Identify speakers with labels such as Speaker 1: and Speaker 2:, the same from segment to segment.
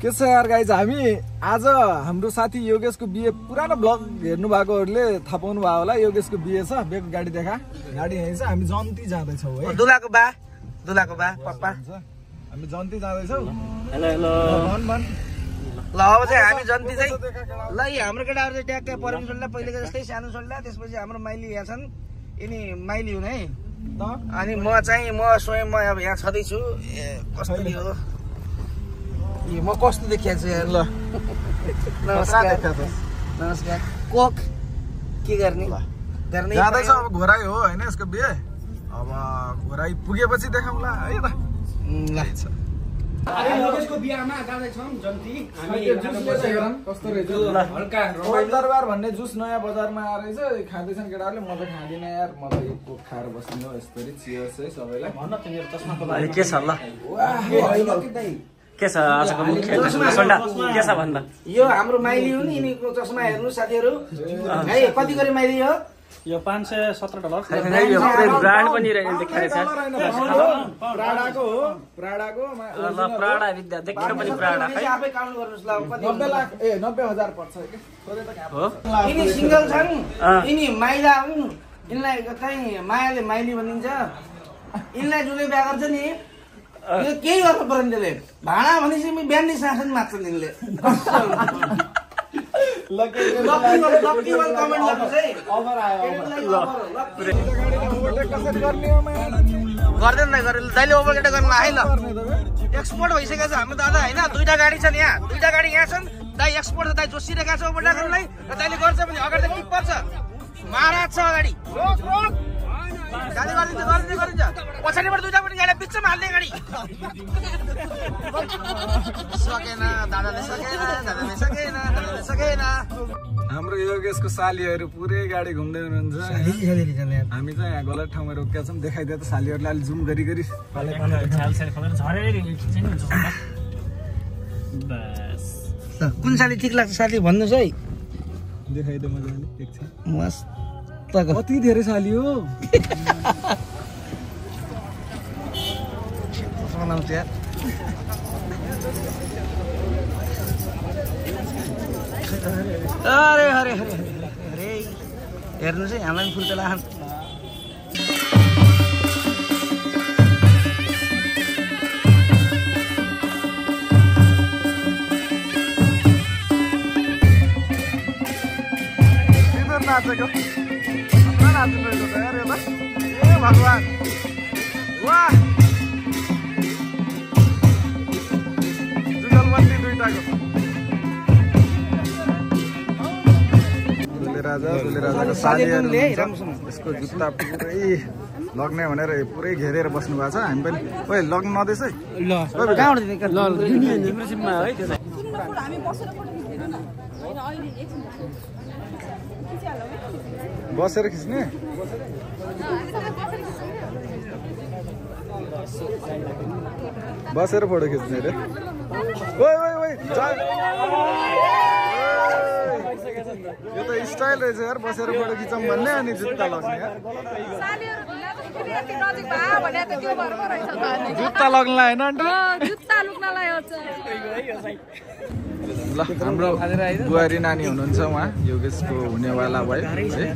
Speaker 1: के छ यार गाइज, हामी आज हाम्रो साथी योगेशको बिहे पुरानो ब्लग हेर्नु भएकोहरूले थाहा पाउनु भयो होला। योगेशको बिहे छ, बिहेको गाडी देखा, गाडी यही छ। हामी जन्ती जाँदैछौँ है,
Speaker 2: दुलाको बा पप्पा,
Speaker 1: हामी जन्ती जाँदैछौँ।
Speaker 2: हेलो हेलो
Speaker 1: भन
Speaker 2: ल अब चाहिँ हामी जन्ती चाहिँ ल हाम्रो केटाहरू चाहिँ ट्याक्कै परम सोल्ला, पहिलेको जस्तै सानो सोल्ला। त्यसपछि हाम्रो माइली यहाँ छन्, यिनी माइली हुन् है। अनि म स्वयं अब यहाँ छँदैछु। कस्तो हो म कस्तो देखिएको छु यार। ल नमस्कार कोक के गर्ने
Speaker 1: जाँदैछ। अब घोराइ हो होइन यसको बिहे। अब घोराइ पुगेपछि देखाउँला है त।
Speaker 3: योगेशको बिहामा जाँदैछौँ जन्ती।
Speaker 1: कस्तो रहेछ दरबार भन्ने जुस नयाँ बजारमा आएछ, खाँदैछन् केटाहरूले। म त खाँदिनँ यार, म त यो कोक खाएर बस्ने हो। यसरी चियर्स है सबैलाई।
Speaker 3: भन्न तिमीहरू चस्माको
Speaker 4: के छ ल, के छ आजको मुख्य सोल्डा के छ भन्दा?
Speaker 2: यो हाम्रो माइली हो नि, यिनीको चस्मा हेर्नु साथीहरू है। कति गरी माइली हो?
Speaker 3: यो $517।
Speaker 4: यो ब्रान्ड पनि देखाइरहेछ।
Speaker 1: प्राडाको हो, प्राडाको
Speaker 4: ल प्राडा विद्या देख्न पनि प्राडा है।
Speaker 2: आफै काउन्ट गर्नुस् ल।
Speaker 1: 90 लाख 90,000 पर्छ के
Speaker 4: हो।
Speaker 2: यिनी सिंगल छन्, यिनी माइला हुन्। यिनलाई चाहिँ मायाले माइली भनिन्छ। यिनलाई जुन बिहा गर्छ नि, यो केही गर्नु पर्दैन। त्यसले भाँडा भनेपछि बिहानै शासन माग्छन् यिनले। गर्दैन दाइले ओभरकेट गर्न है ल। एक्सपोर्ट भइसकेको छ हाम्रो दादा होइन। दुईटा गाडी छन् यहाँ, दुईटा गाडी यहाँ छन्। दाइ एक्सपोर्ट छ, दाइ जोसिरहेको छ ओभरटेक गर्नलाई। र दाइले गर्छ भने अगाडि चाहिँ टिप्पर छ, महाराज छ अगाडि। गाडी गरिदिन्छ पछाडिबाट दुईटा पनि गाडी बिचमा हाल्ने गाडी। सकेन दादाले सकेन।
Speaker 1: हाम्रो योगेशको सालीहरू पुरै गाडी घुम्दै हुनुहुन्छ। हामी चाहिँ यहाँ गलत ठाउँमा रोकेका छौँ। देखाइदियो त सालीहरूलाई अलि जुम गरी
Speaker 2: कुन साली ठिक लाग्छ साथी भन्नुहोस् है।
Speaker 1: देखाइदियो मजाले एकछिन।
Speaker 2: मस्त
Speaker 1: कति धेरै साली हो।
Speaker 2: अरे हेर्नु चाहिँ हामीलाई फुल चला।
Speaker 1: नाचेको ए भगवान वाह, जुगलबन्दी दुईटाको। राजाको सालीहरू यसको जुत्ता पुरै लग्ने भनेर पुरै घेरेर बस्नु भएको छ। हामी पनि ओइ लग्न नदेश है। बसेर खिच्ने बसेर फोटो खिच्ने रे। यो त स्टाइल रहेछ यार, बसेर फोटो खिचौँ भन्ने अनि जुत्ता लग्ने यार। जुत्ता लग्नलाई होइन आन्टी, ल हाम्रो बुहारी नानी हुनुहुन्छ, उहाँ योगेशको हुनेवाला भयो है।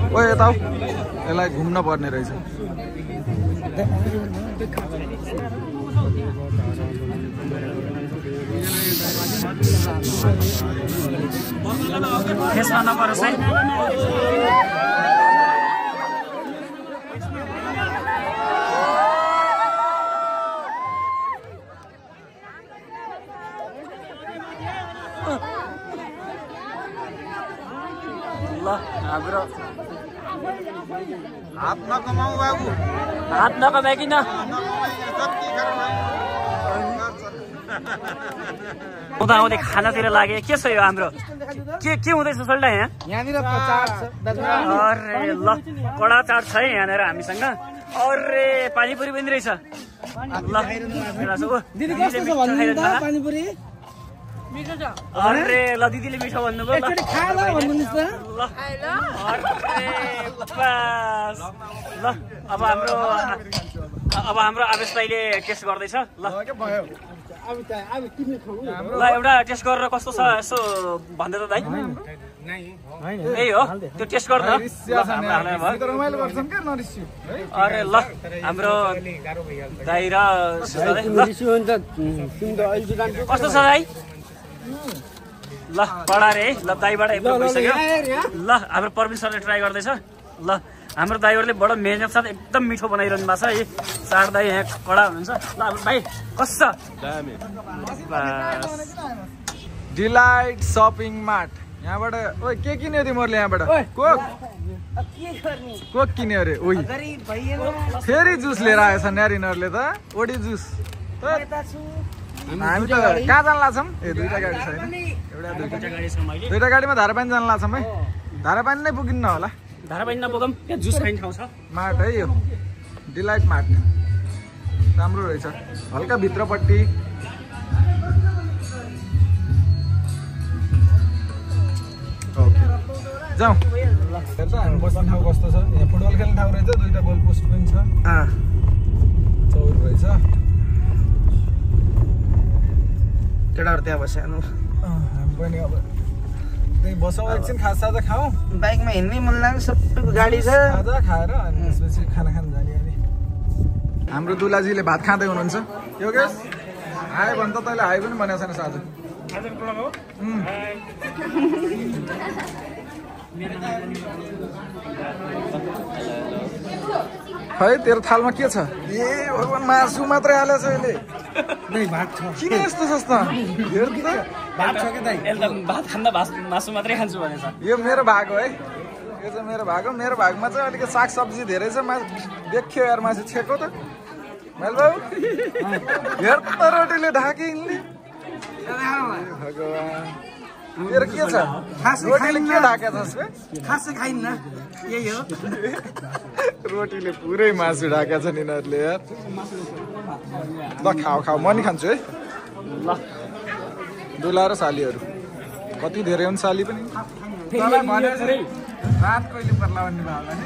Speaker 1: ओ यता यसलाई घुम्न पर्ने रहेछ।
Speaker 4: त्यसमा नपरोस् है। हाम्रो
Speaker 1: हात नकमाऊ बाबु,
Speaker 4: हात नकमाइकिन आउँदै खानातिर लागे। के छ यो हाम्रो के हुँदैछ सोल्डा यहाँ? अरे ल कडा चाट छ है यहाँनिर हामीसँग। अरे पानीपुरी पनि रहेछ। अरे ल दिदीले मिठो भन्नुभयो ल। ल अब हाम्रो अब हाम्रो आवेश दाइले टेस्ट गर्दैछ ल
Speaker 1: के भयो
Speaker 4: ल एउटा टेस्ट गरेर कस्तो छ यसो भन्दै त दाइ यही हो त्यो टेस्ट गर्दा
Speaker 1: रमाइलो गर्छन् के नरिस्यु
Speaker 4: अरे ल हाम्रो दाइ र कस्तो छ दाइ ल कडा रे ल दाइबाट एकदम भइसक्यो ल हाम्रो प्रवीण सरले ट्राई गर्दैछ ल हाम्रो दाइहरूले बडो मेहनत साथ एकदम मिठो बनाइरहनु भएको छ है चार दाइ यहाँ कडा हुनुहुन्छ ल हाम्रो भाइ कस्तो
Speaker 1: डिलाइट सपिङ मार्ट यहाँबाट ओइ के किन्यो तिमीहरूले यहाँबाट कोक कोक किन्यो अरे ओइ फेरि जुस लिएर आएछन् यार यिनीहरूले त ओडी जुस हामी त कहाँ जान लाग्छौँ ए दुईटा गाडी छ होइन दुईटा गाडीमा धारापानी जान लाग्छौँ है धारापानी नै पुगिन्न होला
Speaker 4: धारापानी नपुगौँ त्यहाँ जुस खाइने ठाउँ छ
Speaker 1: मार्ट है यो डिलाइट मार्ट राम्रो रहेछ हल्का भित्रपट्टि जाउँ हेर्छ हामी बस्ने ठाउँ कस्तो छ यहाँ फुटबल खेल्ने ठाउँ रहेछ दुईटा गोल पोस्ट पनि छ चौर रहेछ
Speaker 2: केटाहरू त्यहाँ बस्यो
Speaker 1: हामी पनि अब त्यही बसौँ एकछिन खाजा खाउँ
Speaker 2: बाइकमा हिँड्नै मन लाग्छ सबैको गाडी छ
Speaker 1: खाजा खाएर अनि त्यसपछि खाना खान जाने अनि हाम्रो दुलाजीले भात खाँदै हुनुहुन्छ योगेश आयो भने त तैँले हाई पनि भनेको छैन आज है तेरो थालमा के छ ए भगवान् मासु मात्रै हालेछ अहिले किन यस्तो सस्ता
Speaker 4: भात खाँदा मासु मात्रै खान्छु भनेछ
Speaker 1: यो मेरो भाग हो है यो चाहिँ मेरो भाग हो मेरो भागमा चाहिँ अलिकति सागसब्जी धेरै छ देखियो यार मासु छेको त मैले बाबु हेर त रोटीले ढाके यिनले भगवान् तेरो के छ रोटीले के ढाकेको छस्
Speaker 2: खासै खाइन्न यही हो
Speaker 1: रोटीले पुरै मासु ढाकेको छ यिनीहरूले यार ल खाऊ खाऊ म नि खान्छु है
Speaker 4: ल
Speaker 1: दुला र सालीहरू कति धेरै हुन् साली पनि रात कहिले पर्ला भन्ने भावना नि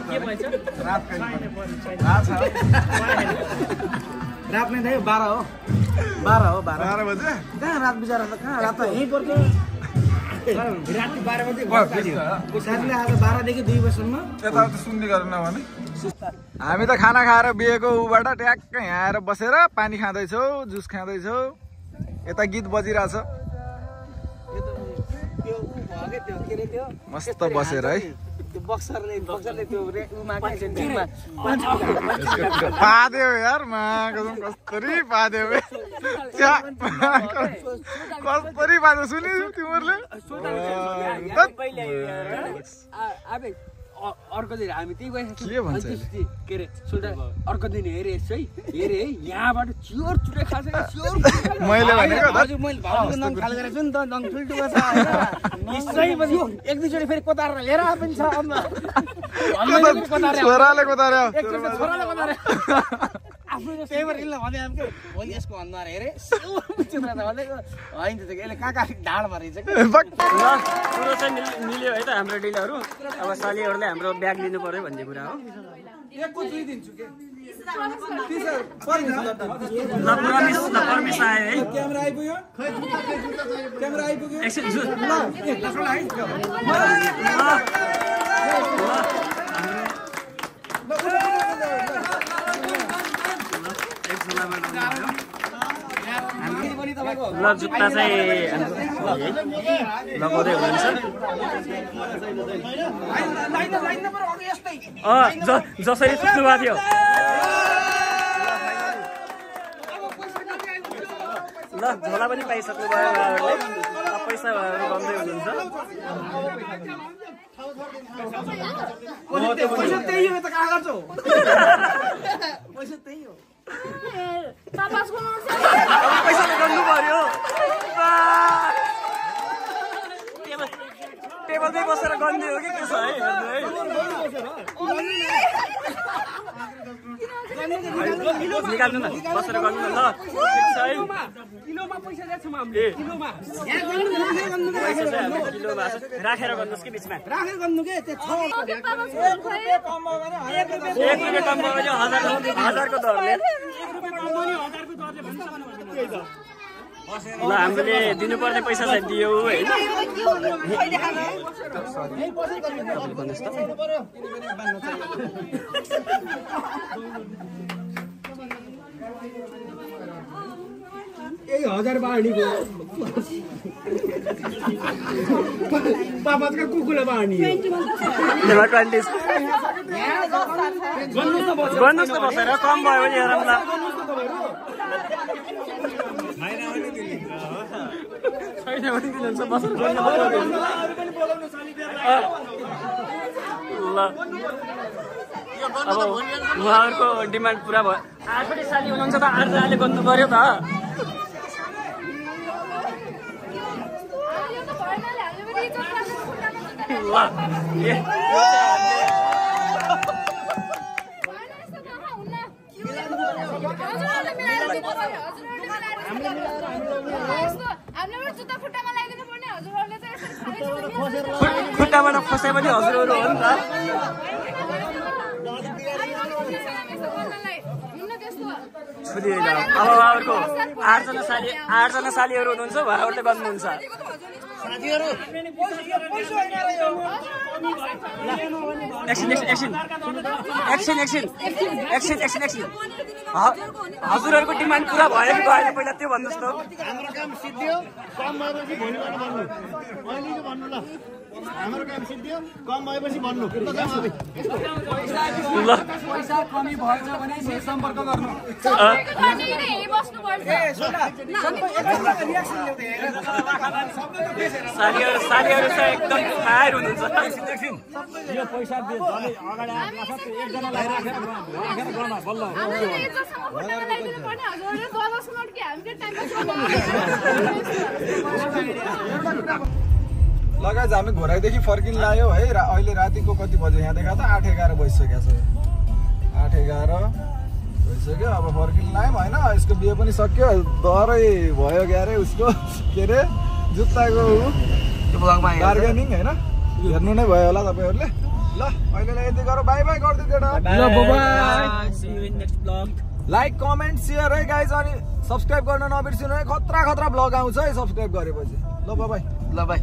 Speaker 1: रात कहिले
Speaker 2: रात नै थियो 12 हो 12
Speaker 1: बजे
Speaker 2: कहाँ रात बिचारा त कहाँ रात त यहीँ पर्थ्यो राति 12 बजे साथीले आज 12 देखि 2 बजेसम्म
Speaker 1: यताउति सुन्ने गरेन भने हामी त खाना खाएर बिहेको उबाट ट्याक्क यहाँ आएर बसेर पानी खाँदैछौ जुस खाँदैछौ यता गीत बजिरहेछ मस्त बसेर है पादेऊ यार कस्तरी पादेऊ कस्तरी पादेऊ सुनि तिमीहरूले
Speaker 5: अर्को दिन हामी त्यही
Speaker 1: के भन्छ
Speaker 5: के अरे अर्को दिन हेरे है यहाँबाट चियोर चुरे खान्छ
Speaker 1: मैले भनेको
Speaker 2: हजुर मैले भाउजूको नाम खाल गरेको छु नि त नङ ठुल्ठुलो छ एक दुईचोटि फेरि कोतारेर लिएर पनि छ
Speaker 1: छोराले कोतार्यो
Speaker 2: छोराले कोतार्यो आफ्नो त्यही भएर यसलाई भने आएको भोलि यसको भन्दा हेरे भनेको होइन त यसले कहाँ कहाँ ढाडमा रहेछ
Speaker 4: कुरो चाहिँ मिल्यो है त हाम्रो डिलहरू अब सालीहरूले हाम्रो ब्याग लिनु पर्यो भन्ने कुरा हो परमिस आयो है
Speaker 1: क्यामेरा आइपुग्यो
Speaker 4: एकछिन ल जुत्ता चाहिँ लगाउँदै हुनुहुन्छ जसरी सुत्नु भएको थियो ल झोला पनि पाइसक्नु भयो उहाँहरूले पैसा गर्दै हुनुहुन्छ
Speaker 2: त्यही हो त कागज हो पैसा त्यही हो
Speaker 4: पैसा गर्नु पर्यो टेबलमै बसेर गन्दी हो कि के छ है निकाल्नु न बसेर गर्नु न ल ठिक छ है
Speaker 5: किलोमा पैसा दिएको छौँ
Speaker 4: ए
Speaker 5: किलोमा
Speaker 4: पैसा चाहिँ हामी किलोमा राखेर गर्नुहोस् कि बिचमा
Speaker 5: राखेर गर्नु के त्यो
Speaker 4: 1 रुपियाँ कम भयो भने 1000 को दरले ल हामीले दिनुपर्ने पैसा चाहिँ दियौ हैन
Speaker 5: यही 1000 बाँडीको पापाका कुकुरले बाँडी
Speaker 4: गर्नुहोस् न बसेर कम भयो भने हेरौँला छैन भने दिनुहुन्छ बसेर गर्नु ल अब उहाँहरूको डिमान्ड पुरा भयो आठवटा साली हुनुहुन्छ त 8 जनाले गर्नु पर्यो त ल खुट्टाबाट फसे पनि हजुरहरू हो नि त अब उहाँहरूको 8 जना सालीहरू हुनुहुन्छ उहाँहरूले बन्नुहुन्छ एक्सन हजुरहरूको डिमान्ड पुरा भयो कि भएन पहिला त्यो भन्नुहोस् त
Speaker 6: हाम्रो काम सिद्धियो कम भएपछि भोलिबाट भन्नु अहिले भन्नु ल हाम्रो काम सिद्धियो कम भएपछि भन्नु
Speaker 5: पैसा कमी भएछ भने सम्पर्क गर्नु
Speaker 4: सालीहरू चाहिँ एकदम फायर हुनुहुन्छ
Speaker 3: यो पैसा अगाडि एकजनालाई राखेर गर्न बल्ल
Speaker 1: लगायत हामी घोराइदेखि फर्किन लाग्यो है अहिले रातिको कति बज्यो यहाँ देखा त 8:11 बजिसक्यो छ 8:11 भइसक्यो अब फर्किन लाग्यौँ होइन यसको बिहे पनि सक्यो दरै भयो क्यारे उसको के अरे जुत्ताको बार्गेनिङ होइन हेर्नु नै भयो होला तपाईँहरूले ल अहिलेलाई यति गरौँ बाई बाई गरिदिनु केटा लाइक कमेन्ट सेयर है गाइज अनि सब्सक्राइब गर्न नबिर्सिनु है खतरा ब्लग आउँछ है सब्सक्राइब गरेपछि ल बाई
Speaker 2: ल बाई